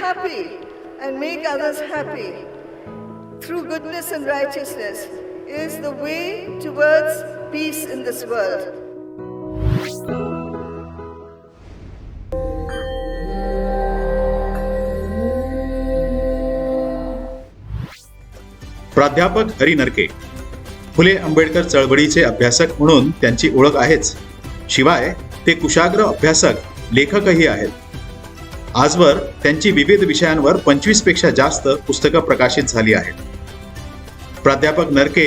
happy and make others happy through goodness and righteousness is the way towards peace in this world. प्राध्यापक हरी नरके फुले आंबेडकर चळवळीचे अभ्यासक म्हणून त्यांची ओळख आहेच, शिवाय ते कुशाग्र अभ्यासक लेखकही आहेत। आजवर त्यांची विविध विषयांवर 25 पेक्षा जास्त पुस्तकं प्रकाशित झाली आहेत। प्राध्यापक नरके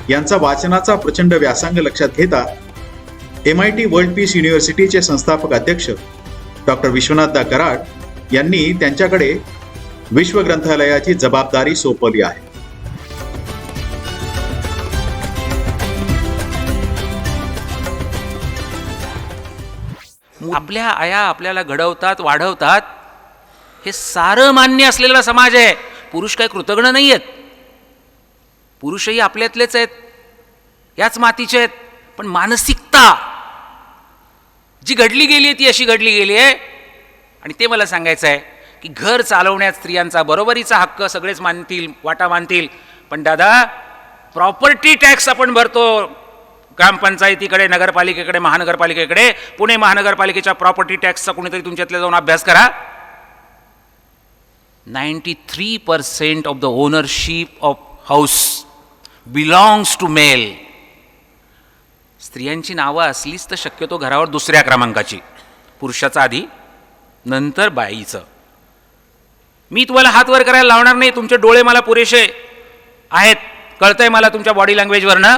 यांचा वाचनाचा प्रचंड व्यासंग लक्षात घेता MIT वर्ल्ड पीस युनिव्हर्सिटीचे संस्थापक अध्यक्ष डॉक्टर विश्वनाथदा कराड यांनी त्यांच्याकडे विश्व ग्रंथालयाची जबाबदारी सोपवली आहे। आपल्या आया आपल्याला घडवतात, वाढवतात, हे सारं मान्य असलेला समाज आहे। पुरुष काही कृतज्ञ नाही आहेत, पुरुषही आपल्यातलेच आहेत, याच मातीचे आहेत, पण मानसिकता जी घडली गेली आहे ती अशी घडली गेली आहे। आणि ते मला सांगायचं आहे की घर चालवण्यात स्त्रियांचा बरोबरीचा हक्क सगळेच मानतील, वाटा मानतील, पण दादा प्रॉपर्टी टॅक्स आपण भरतो ग्रामपंचायतीकडे, नगरपालिकेकडे, महानगरपालिकेकडे। पुणे महानगरपालिकेच्या प्रॉपर्टी टॅक्सचा कोणीतरी तुमच्यातले जाऊन अभ्यास करा। 93% of the ownership of house belongs to male. स्त्रियांची नावं असलीच तर शक्यतो घरावर दुसऱ्या क्रमांकाची, पुरुषाचा आधी, नंतर बाईचं। मी तुम्हाला हात वर करायला लावणार नाही, तुमचे डोळे मला पुरेसे आहेत, कळतंय मला तुमच्या बॉडी लँग्वेजवरनं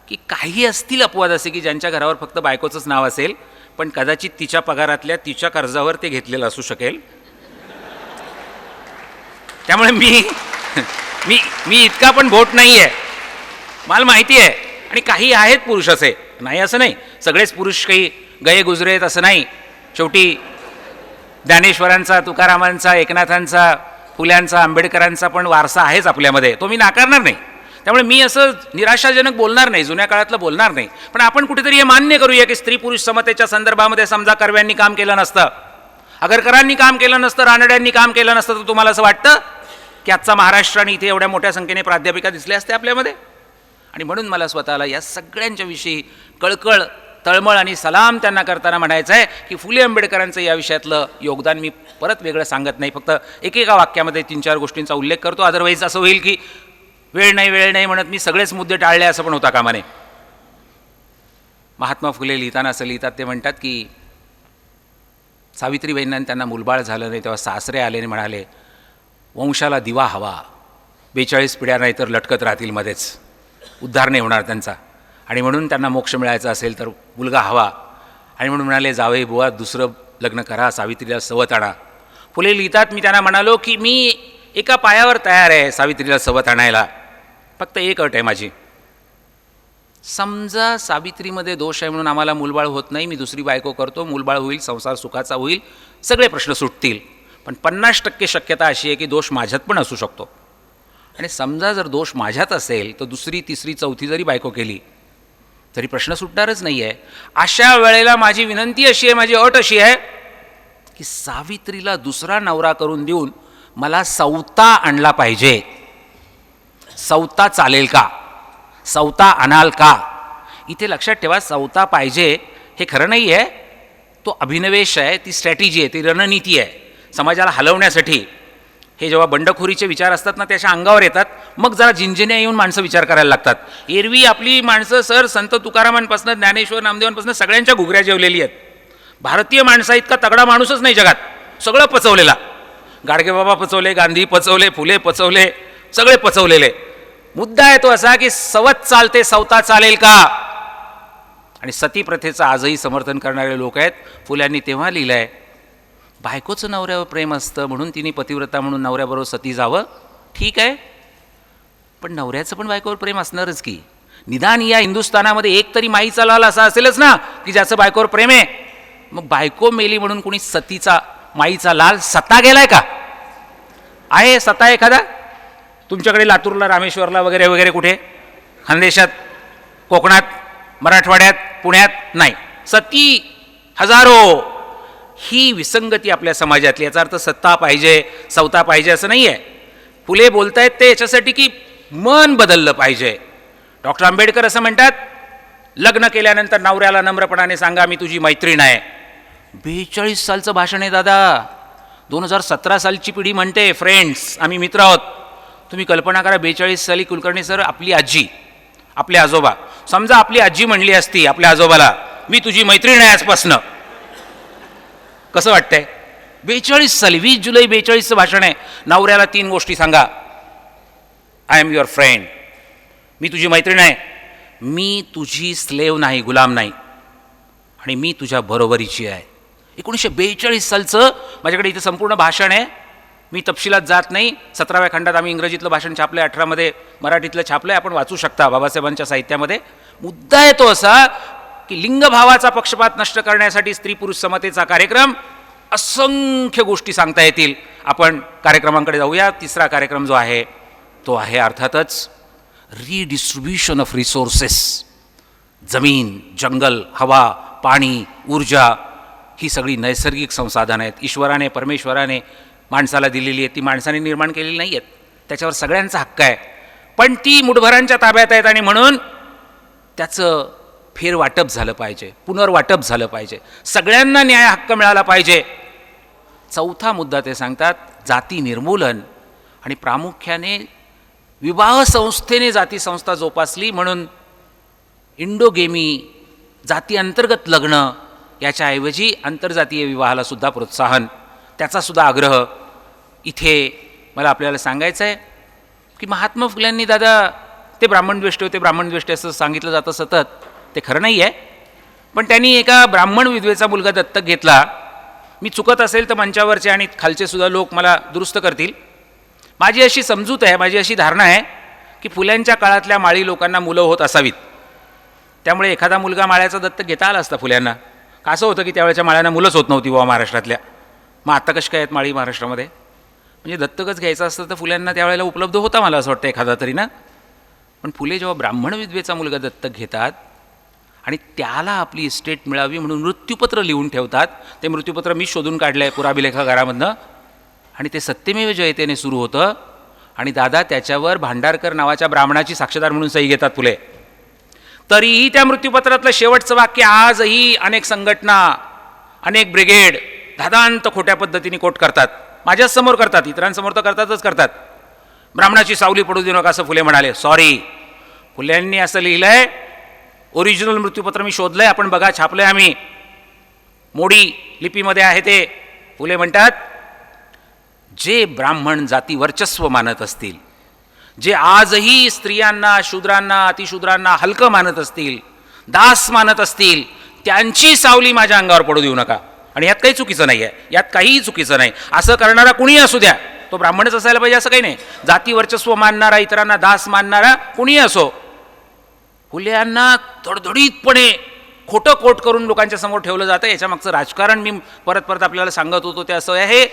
की काही असतील अपवाद असे की ज्यांच्या घरावर फक्त बायकोचंच नाव असेल, पण कदाचित तिच्या पगारातल्या तिच्या कर्जावर ते घेतलेलं असू शकेल। त्यामुळे मी इतका पण भोट नाही आहे, मला माहिती आहे। आणि काही आहेत पुरुष असे, नाही असं नाही, सगळेच पुरुष काही गये गुजरेत असं नाही। शेवटी ज्ञानेश्वरांचा, तुकारामांचा, एकनाथांचा, फुल्यांचा, आंबेडकरांचा पण वारसा आहेच आपल्यामध्ये, तो मी नाकारणार नाही। त्यामुळे मी असं निराशाजनक बोलणार नाही, जुन्या काळातलं बोलणार नाही, पण आपण कुठेतरी हे मान्य करूया की स्त्री पुरुष समतेच्या संदर्भामध्ये समजा कर्व्यांनी काम केलं नसतं, आगरकरांनी काम केलं नसतं, रानड्यांनी काम केलं नसतं, तर तुम्हाला असं वाटतं की आजचा महाराष्ट्र आणि इथे एवढ्या मोठ्या संख्येने प्राध्यापिका दिसल्या असते आपल्यामध्ये? आणि म्हणून मला स्वतःला या सगळ्यांच्या विषयी कळकळ, तळमळ आणि सलाम त्यांना करताना म्हणायचं आहे की फुले आंबेडकरांचं या विषयातलं योगदान मी परत वेगळं सांगत नाही, फक्त एकेका वाक्यामध्ये 3-4 गोष्टींचा उल्लेख करतो। अदरवाईज असं होईल की वेळ नाही म्हणत मी सगळेच मुद्दे टाळले, असं पण होता कामा नये। महात्मा फुले लिहिताना असं लिहितात, ते म्हणतात की सावित्रीबाईंना त्यांना मुलबाळ झालं नाही तेव्हा सासरे आले आणि म्हणाले वंशाला दिवा हवा, 42 पिढ्या नाही तर लटकत राहतील मध्येच, उद्धार नाही होणार त्यांचा, आणि म्हणून त्यांना मोक्ष मिळायचा असेल तर मुलगा हवा, आणि म्हणून म्हणाले जावई बुवा दुसरं लग्न करा, सावित्रीला सवत आणा। फुले लिहितात, मी त्यांना म्हणालो की मी एका पायावर तयार आहे सावित्रीला सवत आणायला, फक्त एक अट आहे माझी, समजा सावित्रीमध्ये दोष आहे म्हणून आम्हाला मूलबाळ होत नाही, मी दुसरी बायको करतो, मूलबाळ होईल, संसार सुखाचा होईल, सगळे प्रश्न सुटतील, पण 50% शक्यता अशी आहे की दोष माझ्यात पण असू शकतो। आणि समजा जर दोष माझ्यात असेल तर दुसरी, तिसरी, चौथी जरी बायको केली तरी प्रश्न सुटणारच नाही आहे। अशा वेळेला माझी विनंती अशी आहे, माझी अट अशी आहे की सावित्रीला दुसरा नवरा करून देऊन मला सवता आणला पाहिजे। सवता चालेल का? सवता आणाल का? इथे लक्षात ठेवा, सवता पाहिजे हे खरं नाही आहे, तो अभिनवेश आहे, ती स्ट्रॅटेजी आहे, ती रणनीती आहे समाजाला हलवण्यासाठी। हे जेव्हा बंडखोरीचे विचार असतात ना त्याच्या अंगावर येतात, मग जरा जिंजिन्या येऊन माणसं विचार करायला लागतात। एरवी आपली माणसं सर संत तुकारामांपासून, ज्ञानेश्वर, नामदेवांपासून सगळ्यांच्या घुगऱ्या जेवलेली आहेत। भारतीय माणसा इतका तगडा माणूसच नाही जगात, सगळं पचवलेला, गाडगेबाबा पचवले, गांधी पचवले, फुले पचवले, सगळे पचवलेले। मुद्दा आहे तो असा की सवत चालते, सवता चालेल का? आणि सती प्रथेचं आजही समर्थन करणारे लोक आहेत। फुल्यांनी तेव्हा लिहिलं आहे, बायकोचं नवऱ्यावर प्रेम असतं म्हणून तिने पतिव्रता म्हणून नवऱ्याबरोबर सती जावं, ठीक आहे, पण नवऱ्याचं पण बायकोवर प्रेम असणारच की। निदान या हिंदुस्थानामध्ये एक तरी माईचा लाल असा असेलच ना की ज्याचं बायकोवर प्रेम आहे। मग बायको मेली म्हणून कोणी सतीचा, माईचा लाल सता गेलाय का? आहे सता एखादा तुमच्याकडे? लातूरला, रामेश्वरला वगैरे वगैरे, कुठे खानदेशात, कोकणात, मराठवाड्यात, पुण्यात नाही। सती हजारो, ही विसंगती आपल्या समाजातली. याचा अर्थ सत्ता पाहिजे, सवता पाहिजे असं नाही आहे. फुले बोलतायत ते याच्यासाठी की मन बदललं पाहिजे. डॉक्टर आंबेडकर असं म्हणतात, लग्न केल्यानंतर नवऱ्याला नम्रपणाने सांगा मी तुझी मैत्रीण आहे. 42 सालचं भाषण आहे दादा. 2017 सालची पिढी म्हणते फ्रेंड्स, आम्ही मित्र आहोत. तुम्ही कल्पना करा, 42 साली कुलकर्णी सर आपली आजी, आपले आजोबा, समजा आपली आजी म्हणली असती आपल्या आजोबाला मी तुझी मैत्रीण आहे आजपासनं, कसं वाटतंय? 42 साली 20 जुलै 42चं भाषण आहे. नवऱ्याला 3 गोष्टी सांगा. आय एम युअर फ्रेंड, मी तुझी मैत्रीण आहे, मी तुझी स्लेव नाही, गुलाम नाही, आणि मी तुझ्या बरोबरीची आहे. 1942 सालचं माझ्याकडे इथं संपूर्ण भाषण आहे. मी तपशिलात जात नाही. 17व्या खंडात आम्ही इंग्रजीतलं भाषण छापलं, 18मध्ये मराठीतलं छापलं आहे. आपण वाचू शकता बाबासाहेबांच्या साहित्यामध्ये. मुद्दा आहे तो असा की लिंगभावाचा पक्षपात नष्ट करण्यासाठी स्त्री पुरुष समतेचा कार्यक्रम, असंख्य गोष्टी सांगता येतील. आपण कार्यक्रमांकडे जाऊया. तिसरा कार्यक्रम जो आहे तो आहे अर्थातच रिडिस्ट्रीब्युशन ऑफ रिसोर्सेस. जमीन, जंगल, हवा, पाणी, ऊर्जा ही सगळी नैसर्गिक संसाधनं आहेत. ईश्वराने, परमेश्वराने माणसाला दिलेली आहेत. ती माणसाने निर्माण केलेली नाही आहेत. त्याच्यावर सगळ्यांचा हक्क आहे. पण ती मुठभरांच्या ताब्यात आहेत आणि म्हणून त्याचं फेरवाटप झालं पाहिजे, पुनर्वाटप झालं पाहिजे, सगळ्यांना न्याय हक्क मिळाला पाहिजे. चौथा मुद्दा ते सांगतात जाती निर्मूलन, आणि प्रामुख्याने विवाह संस्थेने जाती संस्था जोपासली म्हणून इंडोगेमी, जाती अंतर्गत लग्न याच्याऐवजी आंतरजातीय विवाहाला सुद्धा प्रोत्साहन, त्याचा सुद्धा आग्रह इथे मला आपल्याला सांगायचं आहे. की महात्मा फुल्यांनी दादा ते ब्राह्मणद्वेष्टे होते, ब्राह्मणद्वेष्टे असं सांगितलं जातं सतत, ते खरं नाही आहे. पण त्यांनी एका ब्राह्मण विधवेचा मुलगा दत्तक घेतला. मी चुकत असेल तर मंचावरचे आणि खालचे सुद्धा लोक मला दुरुस्त करतील. माझी अशी समजूत आहे, माझी अशी धारणा आहे की फुल्यांच्या काळातल्या माळी लोकांना मुलं होत असावीत. त्यामुळे एखादा मुलगा माळ्याचा दत्तक घेता आला असता फुल्यांना. का असं होतं की त्यावेळेच्या माळ्यांना मुलंच होत नव्हती बुवा महाराष्ट्रातल्या. मग आत्ता कशी काय आहेत माळी महाराष्ट्रामध्ये? म्हणजे दत्तकच घ्यायचं असतं तर फुल्यांना त्यावेळेला उपलब्ध होता मला असं वाटतं एखादा तरी ना. पण फुले जेव्हा ब्राह्मण विधवेचा मुलगा दत्तक घेतात आणि त्याला आपली इस्टेट मिळावी म्हणून मृत्यूपत्र लिहून ठेवतात. ते मृत्यूपत्र मी शोधून काढलं आहे पुराभिलेखागारामधनं, आणि ते सत्यमेव जयतेने सुरू होतं. आणि दादा त्याच्यावर भांडारकर नावाच्या ब्राह्मणाची साक्षीदार म्हणून सही घेतात फुले. तरीही त्या मृत्यूपत्रातलं शेवटचं वाक्य आजही अनेक संघटना, अनेक ब्रिगेड धादांत खोट्या पद्धतीने कोट करतात. माझ्याच समोर करतात, इतरांसमोर तर करतातच करतात. ब्राह्मणाची सावली पडू देऊ नका असं फुले म्हणाले. सॉरी, फुल्यांनी असं लिहिलं आहे. ओरिजिनल मृत्यूपत्र मी शोधलं आहे, आपण बघा, छापलं आहे आम्ही, मोडी लिपीमध्ये आहे ते. फुले म्हणतात जे ब्राह्मण जाती वर्चस्व मानत असतील, जे आजही स्त्रियांना, शूद्रांना, अतिशूद्रांना हलकं मानत असतील, दास मानत असतील, त्यांची सावली माझ्या अंगावर पडू देऊ नका. आणि यात काही चुकीचं नाही आहे, यात काहीही चुकीचं नाही. असं करणारा कुणीही असू द्या, तो ब्राह्मणच असायला पाहिजे असं काही नाही. जाती वर्चस्व मानणारा, इतरांना दास मानणारा कुणीही असो. फुल्यांना धडधडीतपणे खोटं कोट करून लोकांच्या समोर ठेवलं जातं. याच्यामागचं राजकारण मी परत परत आपल्याला सांगत होतो ते असं आहे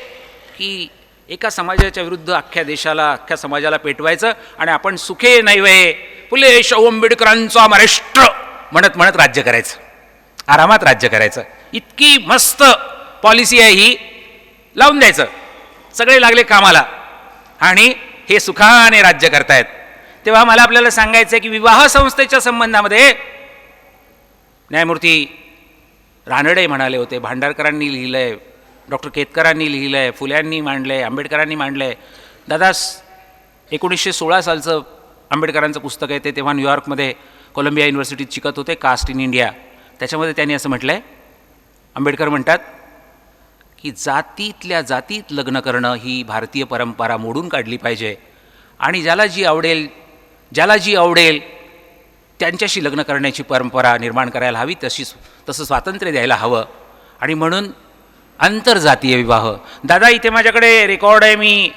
की एका समाजाच्या विरुद्ध अख्ख्या देशाला, अख्ख्या समाजाला पेटवायचं आणि आपण सुखे नैवे फुले शाहू आंबेडकरांचा महाराष्ट्र म्हणत म्हणत राज्य करायचं, आरामात राज्य करायचं. इतकी मस्त पॉलिसी आहे ही, लावून द्यायचं. सगळे लागले कामाला आणि हे सुखाने राज्य करतायत. तेव्हा मला आपल्याला सांगायचं आहे की विवाह संस्थेच्या संबंधामध्ये न्यायमूर्ती रानडे म्हणाले होते, भांडारकरांनी लिहिलं आहे, डॉक्टर केतकरांनी लिहिलं आहे, फुल्यांनी मांडलं आहे, आंबेडकरांनी मांडलं आहे. दादा 1916 सालचं आंबेडकरांचं पुस्तक आहे ते, तेव्हा न्यूयॉर्कमध्ये कोलंबिया युनिव्हर्सिटीत शिकत होते, कास्ट इन इंडिया. त्याच्यामध्ये त्यांनी असं म्हटलं आहे, आंबेडकर म्हणतात की जातीतल्या जातीत लग्न करणं ही भारतीय परंपरा मोडून काढली पाहिजे आणि ज्याला जी आवडेल त्यांच्याशी लग्न करण्याची परंपरा निर्माण करायला हवी, तसं स्वातंत्र्य द्यायला हवं. आणि म्हणून आंतरजातीय विवाह. दादा इथे माझ्याकडे रेकॉर्ड आहे, मी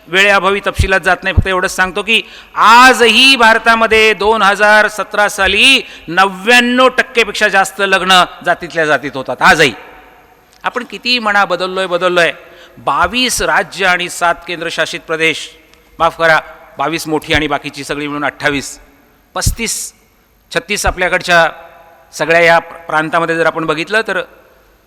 वेळेअभावी तपशिलात जात नाही, फक्त एवढंच सांगतो की आजही भारतामध्ये 2017 साली 99% जास्त लग्न जातीतल्या जातीत होतात. आजही आपण कितीही म्हणा बदललोय 22 राज्य आणि 7 केंद्रशासित प्रदेश, माफ करा 22 मोठी आणि बाकीची सगळी मिळून 28, 35, 36 आपल्याकडच्या सगळ्या या प्रांतामध्ये जर आपण बघितलं तर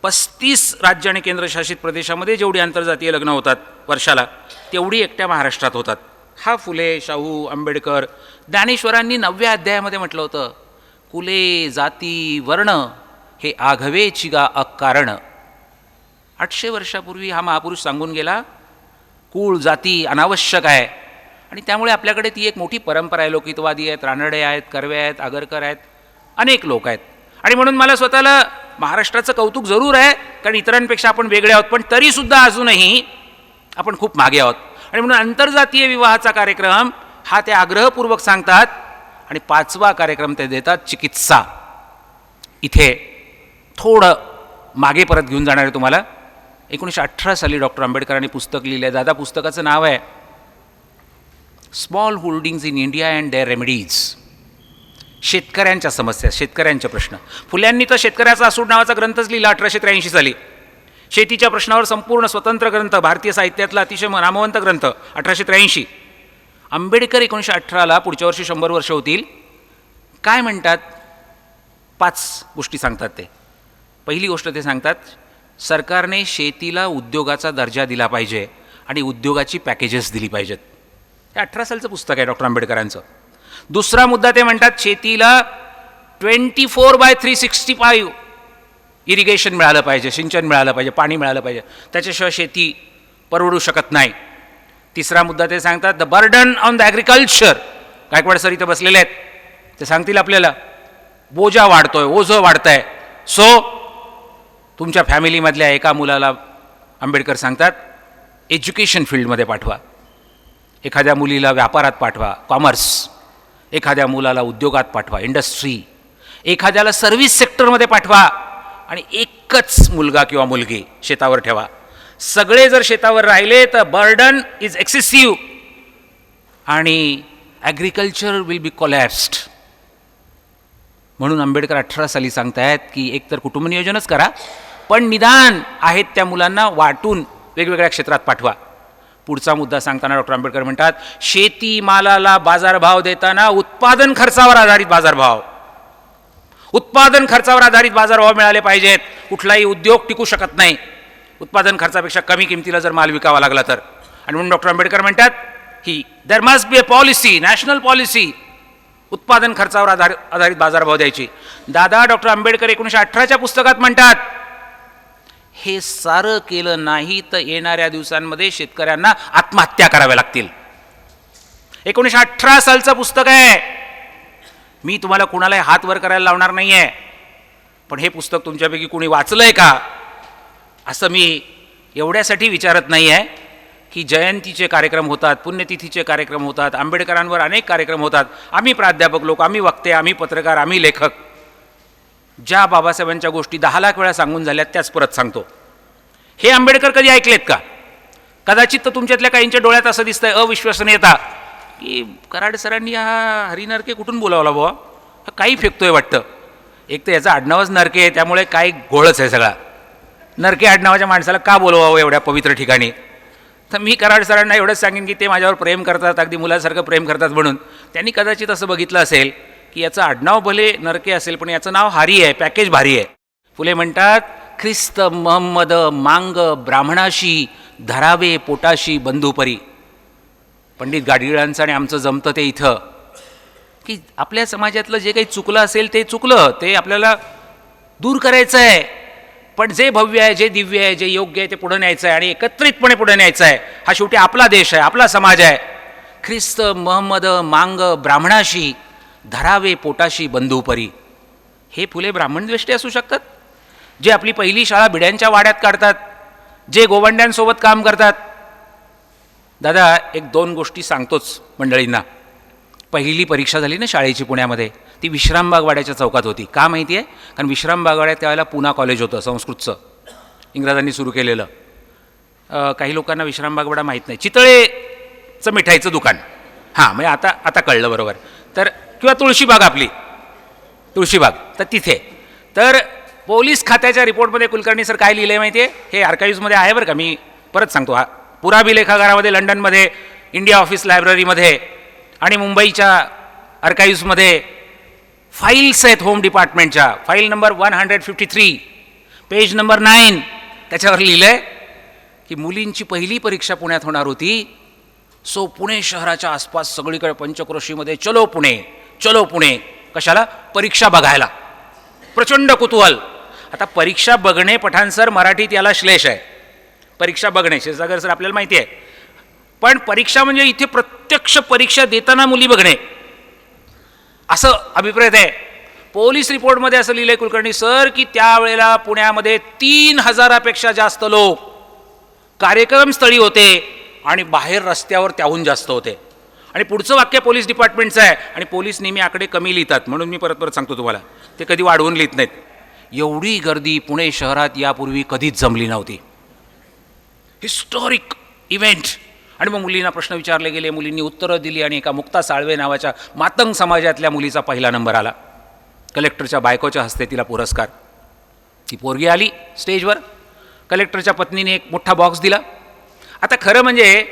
35 राज्य आणि केंद्रशासित प्रदेशामध्ये जेवढी आंतरजातीय लग्न होतात वर्षाला, तेवढी एकट्या महाराष्ट्रात होतात. हा फुले, शाहू, आंबेडकर, ज्ञानेश्वरांनी 9व्या अध्यायामध्ये म्हटलं होतं, कुले जाती वर्ण हे आघवे चिगा अकारण. 800 वर्षापूर्वी हा महापुरुष सांगून गेला, कुळ जाती अनावश्यक आहे. आणि त्यामुळे आपल्याकडे ती एक मोठी परंपरा आहे. लोकहितवादी आहेत, रानडे आहेत, कर्वे आहेत, आगरकर आहेत, अनेक लोक आहेत. आणि म्हणून मला स्वतःला महाराष्ट्राचं कौतुक जरूर आहे, कारण इतरांपेक्षा आपण वेगळे आहोत, पण तरीसुद्धा अजूनही आपण खूप मागे आहोत. आणि म्हणून आंतरजातीय विवाहाचा कार्यक्रम हा ते आग्रहपूर्वक सांगतात. आणि 5वा कार्यक्रम ते देतात, चिकित्सा. इथे थोडं मागे परत घेऊन जाणार आहे तुम्हाला. 1918 साली डॉक्टर आंबेडकरांनी पुस्तक लिहिलं आहे. दादा, पुस्तकाचं नाव आहे small holdings in India and their remedies. शेतकऱ्यांच्या समस्या, शेतकऱ्यांचे प्रश्न. फुल्यांनी तर शेतकऱ्याचा असूड नावाचा ग्रंथच लिहिला 1883 साली. शेतीच्या प्रश्नावर संपूर्ण स्वतंत्र ग्रंथ, भारतीय साहित्यातला अतिशय नामवंत ग्रंथ 1883. आंबेडकर 1918ला, पुढच्या वर्षी 100 वर्ष होतील, काय म्हणतात? 5 गोष्टी सांगतात ते. पहिली गोष्ट ते सांगतात, सरकारने शेतीला उद्योगाचा दर्जा दिला पाहिजे आणि उद्योगाची पॅकेजेस दिली पाहिजेत. हे 18 सालचं पुस्तक आहे डॉक्टर आंबेडकरांचं. दुसरा मुद्दा ते म्हणतात, शेतीला 24/365 इरिगेशन मिळालं पाहिजे, सिंचन मिळालं पाहिजे, पाणी मिळालं पाहिजे. त्याच्याशिवाय शेती परवडू शकत नाही. तिसरा मुद्दा ते सांगतात, the burden on the agriculture. Gaikwad sir इथं बसलेले आहेत, ते सांगतील आपल्याला, बोजा वाढतोय, ओझं वाढतं आहे. सो तुमच्या फॅमिलीमधल्या एका मुलाला आंबेडकर सांगतात एज्युकेशन फील्डमध्ये पाठवा, एखाद्या मुलीला व्यापारात पाठवा, कॉमर्स, एखाद्या मुलाला उद्योगात पाठवा, इंडस्ट्री, एखाद्याला सर्व्हिस सेक्टरमध्ये पाठवा, आणि एकच मुलगा किंवा मुलगी शेतावर ठेवा. सगळे जर शेतावर राहिले तर बर्डन इज एक्सेसिव्ह आणि ॲग्रिकल्चर विल बी कोलॅप्स्ड. म्हणून आंबेडकर 18 साली सांगतायत की एकतर कुटुंब नियोजनच करा, पण निदान आहेत त्या मुलांना वाटून वेगवेगळ्या क्षेत्रात पाठवा. पुढचा मुद्दा सांगताना डॉक्टर आंबेडकर म्हणतात, शेतीमालाला बाजारभाव देताना उत्पादन खर्चावर आधारित बाजारभाव, उत्पादन खर्चावर आधारित बाजारभाव मिळाले पाहिजेत. कुठलाही उद्योग टिकू शकत नाही उत्पादन खर्चापेक्षा कमी किमतीला जर माल विकावा लागला तर. आणि म्हणून डॉक्टर आंबेडकर म्हणतात की there must be a policy, national policy, उत्पादन खर्चावर आधारित बाजारभाव द्यायची. दादा, डॉक्टर आंबेडकर 1918च्या पुस्तकात म्हणतात, हे सारं केलं नाही तर येणाऱ्या दिवसांमध्ये शेतकऱ्यांना आत्महत्या कराव्या लागतील. 1918 सालचं पुस्तक आहे. मी तुम्हाला कुणालाही हात वर करायला लावणार नाही आहे, पण हे पुस्तक तुमच्यापैकी कुणी वाचलंय का असं मी एवढ्यासाठी विचारत नाही आहे की जयंतीचे कार्यक्रम होतात, पुण्यतिथीचे कार्यक्रम होतात, आंबेडकरांवर अनेक कार्यक्रम होतात. आम्ही प्राध्यापक लोक, आम्ही वक्ते, आम्ही पत्रकार, आम्ही लेखक, ज्या बाबासाहेबांच्या गोष्टी 10 लाख वेळा सांगून झाल्यात त्याच परत सांगतो. हे आंबेडकर कधी ऐकलेत का? कदाचित तर तुमच्यातल्या काहींच्या डोळ्यात असं दिसतंय अविश्वसनीयता की कराड सरांनी हा हरिनरके कुठून बोलावला बुवा, हा काही फेकतोय वाटतं. एक तर याचा आडनावच नरके आहे, त्यामुळे काय घोळच आहे सगळा. नरके आडनावाच्या माणसाला का बोलवावं एवढ्या पवित्र ठिकाणी? तर मी कराड सरांना एवढंच सांगेन की ते माझ्यावर प्रेम करतात, अगदी मुलासारखं प्रेम करतात. म्हणून त्यांनी कदाचित असं बघितलं असेल की याचं आडनाव भले नरके असेल पण याचं नाव हारी आहे, पॅकेज भारी आहे. फुले म्हणतात, ख्रिस्त महम्मद मांग ब्राह्मणाशी धरावे पोटाशी बंधुपरी. पंडित गाडगिळांचं आणि आमचं जमतं ते इथं की आपल्या समाजातलं जे काही चुकलं असेल ते चुकलं, ते आपल्याला दूर करायचं आहे. पण जे भव्य आहे, जे दिव्य आहे, जे योग्य आहे ते पुढे न्यायचं आहे आणि एकत्रितपणे पुढे न्यायचं आहे. हा शेवटी आपला देश आहे, आपला समाज आहे. ख्रिस्त महम्मद मांग ब्राह्मणाशी धरावे पोटाशी बंधुपरी. हे फुले ब्राह्मणद्वेष्टे असू शकतात, जे आपली पहिली शाळा बिड्यांच्या वाड्यात काढतात, जे गोवंड्यांसोबत काम करतात. दादा, 1-2 गोष्टी सांगतोच मंडळींना. पहिली परीक्षा झाली ना शाळेची पुण्यामध्ये, ती विश्रामबाग वाड्याच्या चौकात होती. का माहिती आहे? कारण विश्रामबाग वाड्यात त्यावेळेला पुना कॉलेज होतं संस्कृतचं, इंग्रजांनी सुरू केलेलं. काही लोकांना विश्रामबाग वाडा माहीत नाही. चितळेचं मिठाईचं दुकान, हां म्हणजे आता कळलं बरोबर. तर किंवा तुळशीबाग, आपली तुळशीबाग, तर तिथे. तर पोलीस खात्याच्या रिपोर्टमध्ये कुलकर्णी सर काय लिहिलं आहे माहिती आहे? हे आर्काईव्समध्ये आहे बरं का, मी परत सांगतो. हा पुराबी लेखागारामध्ये, लंडनमध्ये, इंडिया ऑफिस लायब्ररीमध्ये आणि मुंबईच्या आर्काईव्समध्ये फाईल्स आहेत होम डिपार्टमेंटच्या. File number 153. पेज नंबर 9 त्याच्यावर लिहिलंय की मुलींची पहिली परीक्षा पुण्यात होणार होती. सो पुणे शहराच्या आसपास सगळीकडे पंचक्रोशीमध्ये चलो पुणे. कशाला? परीक्षा बघायला. प्रचंड कुतूहल. आता परीक्षा बघणे पठाण सर मराठीत याला श्लेष आहे. परीक्षा बघणे क्षीरसागर सर आपल्याला माहिती आहे, पण परीक्षा म्हणजे इथे प्रत्यक्ष परीक्षा देताना मुली बघणे असं अभिप्रेत आहे. पोलीस रिपोर्टमध्ये असं लिहिलंय कुलकर्णी सर की त्यावेळेला पुण्यामध्ये 3000पेक्षा जास्त लोक कार्यक्रम स्थळी होते आणि बाहेर रस्त्यावर त्याहून जास्त होते. आणि पुढचं वाक्य पोलीस डिपार्टमेंटचं आहे आणि पोलीस नेहमी आकडे कमी लिहितात म्हणून मी परत सांगतो तुम्हाला, ते कधी वाढवून लिहित नाहीत. एवढी गर्दी पुणे शहरात यापूर्वी कधीच जमली नव्हती. Historic event. आणि मग मुलींना प्रश्न विचारले गेले, मुलींनी उत्तरं दिली आणि एका मुक्ता साळवे नावाच्या मातंग समाजातल्या मुलीचा पहिला नंबर आला. कलेक्टरच्या बायकोच्या हस्ते तिला पुरस्कार. ती पोरगी आली स्टेजवर, कलेक्टरच्या पत्नीने एक मोठा बॉक्स दिला. आता खरं म्हणजे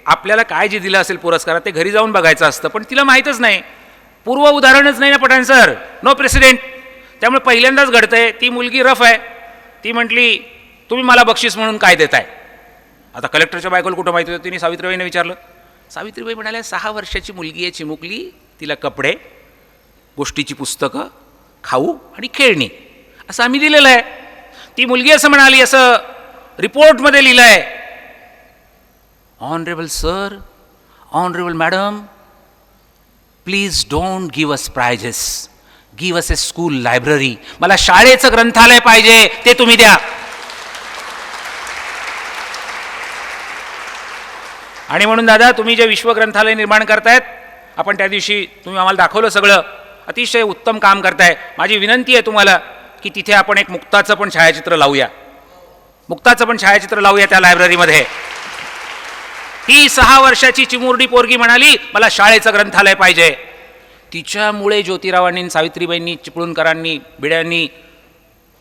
आपल्याला काय जे दिलं असेल पुरस्कारात ते घरी जाऊन बघायचं असतं, पण तिला माहीतच नाही, पूर्व उदाहरणच नाही ना पठाण सर, नो प्रेसिडेंट. त्यामुळे पहिल्यांदाच घडतंय. ती मुलगी रफ आहे. ती म्हटली तुम्ही मला बक्षीस म्हणून काय देताय? आता कलेक्टरच्या बायकोला कुठं माहिती होतं? तिने सावित्रीबाईने विचारलं. सावित्रीबाई म्हणाल्या 6 वर्षाची मुलगी आहे चिमुकली, तिला कपडे, गोष्टीची पुस्तकं, खाऊ आणि खेळणी असं आम्ही दिलेलं आहे. ती मुलगी असं म्हणाली, असं रिपोर्टमध्ये लिहिलं आहे, honourable sir, honourable madam, please don't give us prizes, give us a school library. मला शाळेचं ग्रंथालय पाहिजे, ते तुम्ही द्या. आणि म्हणून दादा तुम्ही जे विश्व ग्रंथालय निर्माण करतायत, आपण त्या दिवशी तुम्ही आम्हाला दाखवलं सगळं, अतिशय उत्तम काम करताय. माझी विनंती आहे तुम्हाला की तिथे आपण एक मुक्ताचं पण छायाचित्र लावूया, त्या लायब्ररीमध्ये. ही 6 वर्षाची चिमुरडी पोरगी म्हणाली मला शाळेचं ग्रंथालय पाहिजे. तिच्यामुळे ज्योतिरावांनी, सावित्रीबाईंनी, चिपळूणकरांनी, भिड्यांनी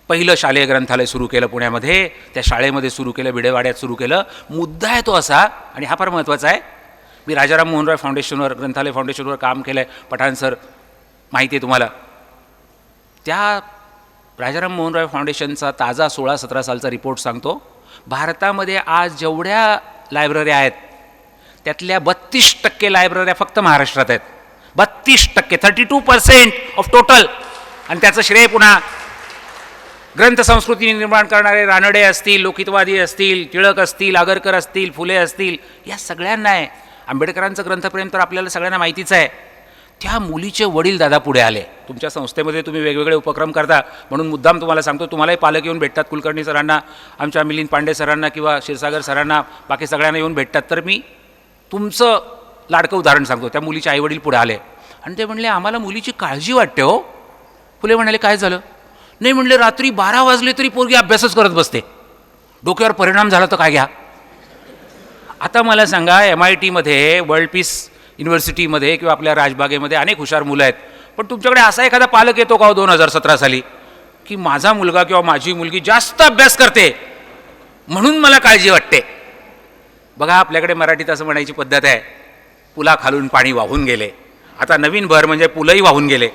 पहिलं शालेय ग्रंथालय सुरू केलं पुण्यामध्ये. त्या शाळेमध्ये सुरू केलं, भिडेवाड्यात सुरू केलं. मुद्दा आहे तो असा, आणि हा फार महत्त्वाचा आहे. मी राजाराम मोहन रॉय फाउंडेशनवर, ग्रंथालय फाउंडेशनवर काम केलं आहे, पठाण सर माहिती आहे तुम्हाला. त्या राजाराम मोहन रॉय फाउंडेशनचा ताजा 16-17 सालचा रिपोर्ट सांगतो, भारतामध्ये आज जेवढ्या लायब्ररी आहेत त्यातल्या 32% लायब्रऱ्या फक्त महाराष्ट्रात आहेत. 32%, 32% ऑफ टोटल. आणि त्याचं श्रेय पुन्हा ग्रंथसंस्कृती निर्माण करणारे रानडे असतील, लोकितवादी असतील, टिळक असतील, आगरकर असतील, फुले असतील, या सगळ्यांना आहे. आंबेडकरांचं ग्रंथप्रेम तर आपल्याला सगळ्यांना माहितीच आहे. त्या मुलीचे वडील दादा पुढे आले. तुमच्या संस्थेमध्ये तुम्ही वेगवेगळे उपक्रम करता म्हणून मुद्दाम तुम्हाला सांगतो, तुम्हालाही पालक येऊन भेटतात, कुलकर्णी सरांना, आमच्या मिलिंद पांडे सरांना किंवा क्षीरसागर सरांना, बाकी सगळ्यांना येऊन भेटतात. तर मी तुमचं लाडकं उदाहरण सांगतो. त्या मुलीचे आईवडील पुढे आले आणि ते म्हणले आम्हाला मुलीची काळजी वाटते हो. फुले म्हणाले काय झालं? नाही म्हणले रात्री 12 वाजले तरी पोरगी अभ्यासच करत बसते, डोक्यावर परिणाम झाला तर काय घ्या. आता मला सांगा, MIT वर्ल्ड पीस युनिव्हर्सिटीमध्ये किंवा आपल्या राजबागेमध्ये अनेक हुशार मुलं आहेत, पण तुमच्याकडे असा एखादा पालक येतो का हो 2017 साली की माझा मुलगा किंवा माझी मुलगी जास्त अभ्यास करते म्हणून मला काळजी वाटते? बघा आपल्याकडे मराठीत असं म्हणायची पद्धत आहे, पुला खालून पाणी वाहून गेले. आता नवीन भर म्हणजे पुलंही वाहून गेले.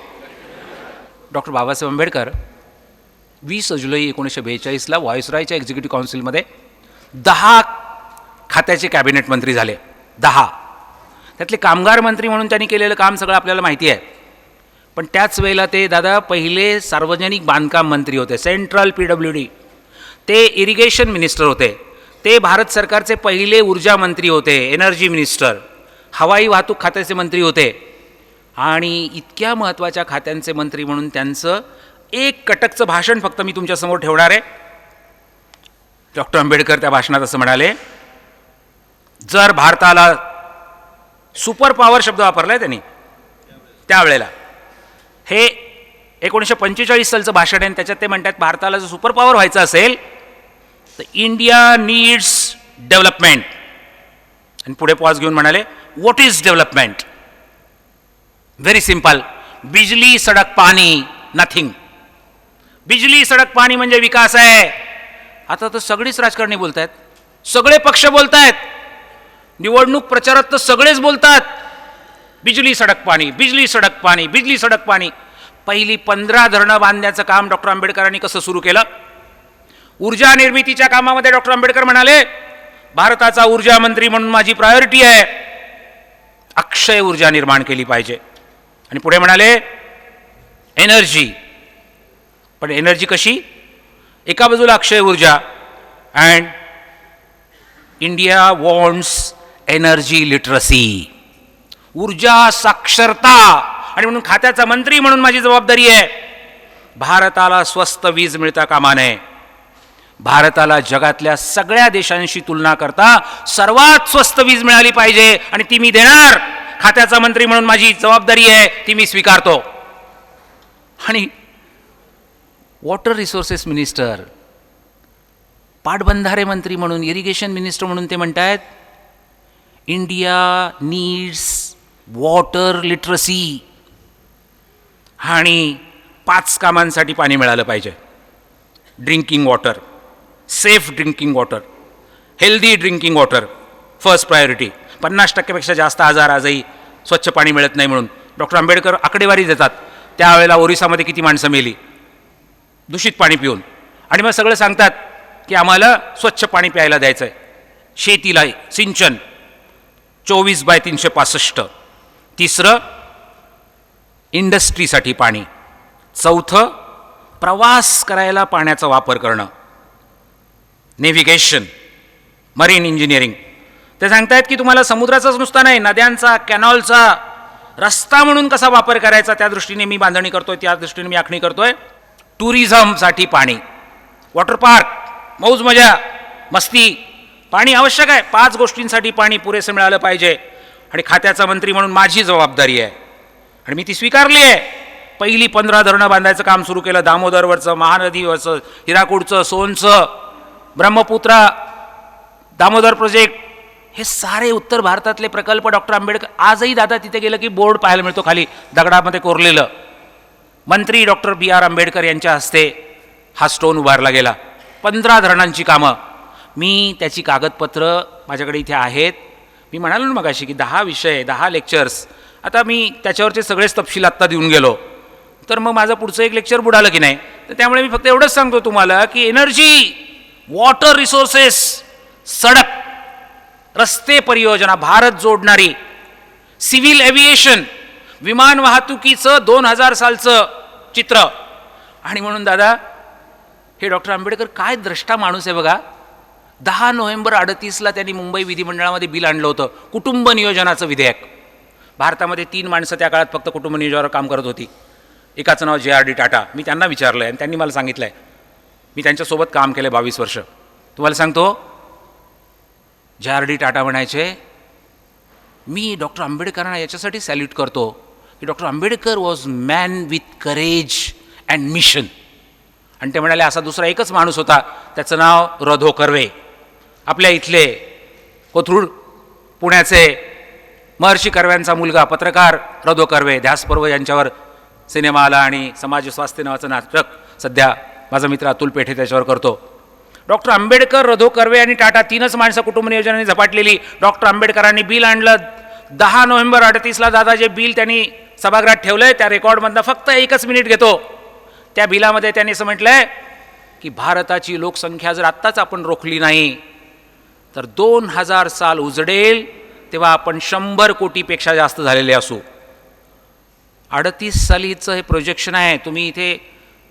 डॉक्टर बाबासाहेब आंबेडकर 20 जुलै 1942ला व्हॉइसरॉयच्या एक्झिक्युटिव्ह काउन्सिलमध्ये 10 खात्याचे कॅबिनेट मंत्री झाले. 10. त्यातले कामगार मंत्री म्हणून त्यांनी केलेलं काम सगळं आपल्याला माहिती आहे. पण त्याच वेळेला ते दादा पहिले सार्वजनिक बांधकाम मंत्री होते, सेंट्रल PWD. ते इरिगेशन मिनिस्टर होते. ते भारत सरकारचे पहिले ऊर्जा मंत्री होते, एनर्जी मिनिस्टर. हवाई वाहतूक खात्याचे मंत्री होते. आणि इतक्या महत्त्वाच्या खात्यांचे मंत्री म्हणून त्यांचं एक कटकचं भाषण फक्त मी तुमच्यासमोर ठेवणार आहे. डॉक्टर आंबेडकर त्या भाषणात असं म्हणाले, जर भारताला सुपर पॉवर शब्द वापरलाय त्यांनी त्यावेळेला, हे 1945 सालचं भाषण आहे. त्याच्यात ते म्हणतात भारताला जर सुपर पॉवर व्हायचं असेल तर इंडिया नीड्स डेव्हलपमेंट. आणि पुढे पॉज घेऊन म्हणाले, what is development? Very simple, बिजली सडक पाणी, नथिंग. बिजली सडक पाणी म्हणजे विकास आहे. आता तर सगळीच राजकारणी बोलत आहेत, सगळे पक्ष बोलत आहेत, निवडणूक प्रचारात तर सगळेच बोलतात बिजली सडक पाणी, बिजली सडक पाणी, बिजली सडक पाणी. पहिली 15 धरणं बांधण्याचं काम डॉक्टर आंबेडकरांनी कसं सुरू केलं? ऊर्जा निर्मितीच्या कामामध्ये डॉक्टर आंबेडकर म्हणाले, भारताचा ऊर्जा मंत्री म्हणून माझी प्रायोरिटी आहे, अक्षय ऊर्जा निर्माण केली पाहिजे. आणि पुढे म्हणाले एनर्जी, पण एनर्जी कशी? एका बाजूला अक्षय ऊर्जा, and India wants energy literacy, ऊर्जा साक्षरता. आणि म्हणून खात्याचा मंत्री म्हणून माझी जबाबदारी आहे, भारताला स्वस्त वीज मिळता कामा नये, भारताला जगातल्या सगळ्या देशांशी तुलना करता सर्वात स्वस्त वीज मिळाली पाहिजे, आणि ती मी देणार. खात्याचा मंत्री म्हणून माझी जबाबदारी आहे, ती मी स्वीकारतो. आणि वॉटर रिसोर्सेस मिनिस्टर, पाटबंधारे मंत्री म्हणून, इरिगेशन मिनिस्टर म्हणून ते म्हणतात, इंडिया नीड्स वॉटर लिटरसी. आणि 5 कामांसाठी पाणी मिळालं पाहिजे: drinking water, safe drinking water, healthy drinking water, first priority. 50% जास्त आजार आजही स्वच्छ पाणी मिळत नाही म्हणून डॉक्टर आंबेडकर आकडेवारी देतात. त्यावेळेला ओरिसामध्ये किती माणसं मेली दूषित पाणी पिऊन. आणि मग सगळं सांगतात की आम्हाला स्वच्छ पाणी प्यायला द्यायचं आहे. शेतीला सिंचन 24/365. तिसरं इंडस्ट्रीसाठी पाणी. चौथं प्रवास करायला पाण्याचा वापर करणं, नेव्हिगेशन, मरीन इंजिनिअरिंग. ते सांगतायत की तुम्हाला समुद्राचाच नुसता नाही, नद्यांचा, कॅनॉलचा रस्ता म्हणून कसा वापर करायचा त्या दृष्टीने मी बांधणी करतोय, त्या दृष्टीने मी आखणी करतोय. टुरिझमसाठी पाणी, वॉटर पार्क, मौज मजा, मस्ती, पाणी आवश्यक आहे. 5 गोष्टींसाठी पाणी पुरेसं मिळालं पाहिजे. आणि खात्याचा मंत्री म्हणून माझी जबाबदारी आहे, आणि मी ती स्वीकारली आहे. पहिली 15 धरणं बांधायचं काम सुरू केलं. दामोदरवरचं, महानदीवरचं, हिराकूडचं, सोनचं, ब्रह्मपुत्रा, दामोदर प्रोजेक्ट, हे सारे उत्तर भारतातले प्रकल्प डॉक्टर आंबेडकर. आजही दादा तिथे गेलं की बोर्ड पाहायला मिळतो खाली दगडामध्ये कोरलेलं. मंत्री डॉक्टर B.R. आंबेडकर यांच्या हस्ते हा स्टोन उभारला गेला. 15 धरणांची कामं. मी त्याची कागदपत्र माझ्याकडे इथे आहेत. मी म्हणालो ना मगाशी की 10 विषय, 10 लेक्चर्स. आता मी त्याच्यावरचे सगळेच तपशील आत्ता देऊन गेलो तर मग माझं पुढचं एक लेक्चर बुडालं की नाही. तर त्यामुळे मी फक्त एवढंच सांगतो तुम्हाला की एनर्जी, वॉटर रिसोर्सेस, सडक, रस्ते परियोजना, भारत जोडणारी, सिव्हिल एव्हिएशन, विमान वाहतुकीचं 2000 सालचं चित्र. आणि म्हणून दादा हे डॉक्टर आंबेडकर काय द्रष्टा माणूस आहे बघा. 10 नोव्हेंबर 38ला त्यांनी मुंबई विधिमंडळामध्ये बिल आणलं होतं, कुटुंब नियोजनाचं विधेयक. भारतामध्ये 3 माणसं त्या काळात फक्त कुटुंब नियोजनावर काम करत होती. एकाचं नाव JRD टाटा. मी त्यांना विचारलं आहे आणि त्यांनी मला सांगितलं आहे. मी त्यांच्यासोबत काम केलं 22 वर्ष. तुम्हाला सांगतो, JRD टाटा म्हणायचे, मी डॉक्टर आंबेडकरांना याच्यासाठी सॅल्यूट करतो की doctor Ambedkar was man with courage and mission. आणि ते म्हणाले असा दुसरा एकच माणूस होता, त्याचं नाव रधो कर्वे. आपल्या इथले कोथरूड पुण्याचे महर्षी कर्व्यांचा मुलगा पत्रकार रधो कर्वे. ध्यासपर्व यांच्यावर सिनेमा आला आणि समाज स्वास्थ्य नावाचं नाटक सध्या माझा मित्र अतुल पेठे त्याच्यावर करतो. डॉक्टर आंबेडकर, रधो कर्वे आणि टाटा 3च माणसं कुटुंब नियोजनाने झपाटलेली. डॉक्टर आंबेडकरांनी बिल आणलं 10 नोव्हेंबर 38ला. दादा जे बिल त्यांनी सभागृहात ठेवलंय त्या रेकॉर्डमधनं फक्त 1 मिनिट घेतो. त्या बिलामध्ये त्यांनी असं म्हटलंय की भारताची लोकसंख्या जर आत्ताच आपण रोखली नाही तर 2000 साल उजडेल तेव्हा आपण 100 कोटीपेक्षा जास्त झालेले असू. 38 सालीचं हे प्रोजेक्शन आहे. तुम्ही इथे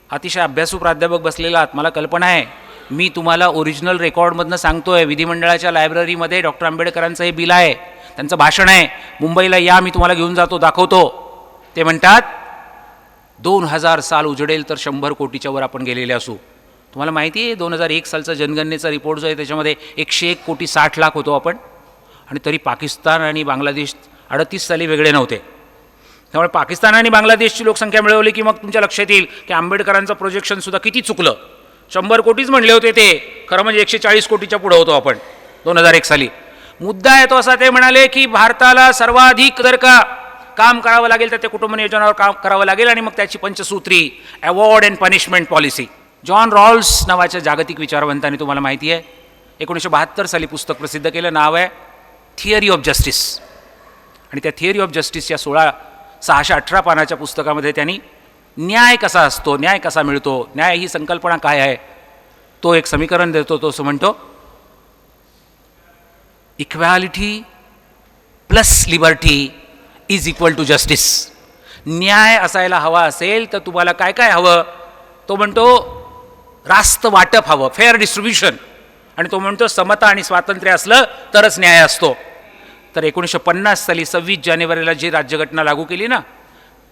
अतिशय अभ्यासू प्राध्यापक बसलेला आहात, मला कल्पना आहे. मी तुम्हाला ओरिजिनल रेकॉर्डमधनं सांगतोय, विधिमंडळाच्या लायब्ररीमध्ये डॉक्टर आंबेडकरांचं हे बिल आहे, त्यांचं भाषण आहे. मुंबईला या, मी तुम्हाला घेऊन जातो, दाखवतो. ते म्हणतात 2000 साल उजडेल तर 100 कोटीच्या वर आपण गेलेले असू. तुम्हाला माहिती आहे 2001 सालचा जनगणनेचा रिपोर्ट जो आहे त्याच्यामध्ये 101 कोटी 60 लाख होतो आपण. आणि तरी पाकिस्तान आणि बांगलादेश 38 साली वेगळे नव्हते. त्यामुळे पाकिस्तान आणि बांगलादेशची लोकसंख्या मिळवली की मग तुमच्या लक्षात येईल की आंबेडकरांचं प्रोजेक्शनसुद्धा किती चुकलं. 100 कोटीच म्हणले होते ते, खरं म्हणजे 140 कोटीच्या पुढं होतो आपण 2001 साली. मुद्दा आहे तो असा, ते म्हणाले की भारताला सर्वाधिक जर का काम करावं लागेल तर ते कुटुंब नियोजनावर काम करावं लागेल. आणि मग त्याची पंचसूत्री, award and punishment policy. John Rawls नावाच्या जागतिक विचारवंतांनी, तुम्हाला माहिती आहे, 1972 साली पुस्तक प्रसिद्ध केलं. नाव आहे थिअरी ऑफ जस्टिस. आणि त्या थिअरी ऑफ जस्टिसच्या 618 पानाच्या पुस्तकामध्ये त्यांनी न्याय कसा असतो, न्याय कसा मिळतो, न्याय ही संकल्पना काय आहे, तो एक समीकरण देतो, तो असं म्हणतो, equality plus liberty is equal to justice. न्याय असायला हवा असेल तर तुम्हाला काय काय हवं? तो म्हणतो रास्त वाटप हवं, फेअर डिस्ट्रीब्युशन. आणि तो म्हणतो समता आणि स्वातंत्र्य असलं तरच न्याय असतो. तर 1950 साली 26 जानेवारीला जी राज्यघटना लागू केली ना,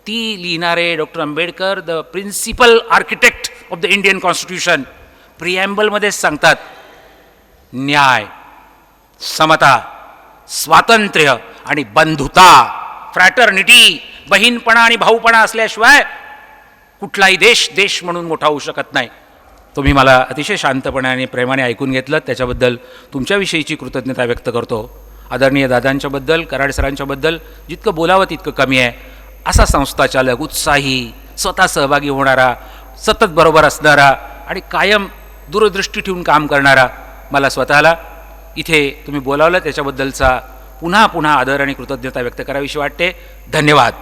ती लिहिणारे doctor Ambedkar, the principal architect of the Indian constitution, प्रिॲम्बलमध्येच सांगतात, न्याय, समता, स्वातंत्र्य आणि बंधुता, फ्रॅटर्निटी, बहीणपणा आणि भाऊपणा असल्याशिवाय कुठलाही देश देश म्हणून मोठा होऊ शकत नाही. तुम्ही मला अतिशय शांतपणे आणि प्रेमाने ऐकून घेतलं, त्याच्याबद्दल तुमच्याविषयीची कृतज्ञता व्यक्त करतो. आदरणीय दादांच्याबद्दल, कराड सरांच्याबद्दल जितकं बोलावं तितकं कमी आहे. असा संस्थाचालक, उत्साही, स्वतः सहभागी होणारा, सतत बरोबर असणारा आणि कायम दूरदृष्टी ठेवून काम करणारा मला स्वतःला इथे तुम्ही बोलावलं त्याच्याबद्दलचा पुन्हा पुन्हा आदर आणि कृतज्ञता व्यक्त करावीशी वाटते. धन्यवाद.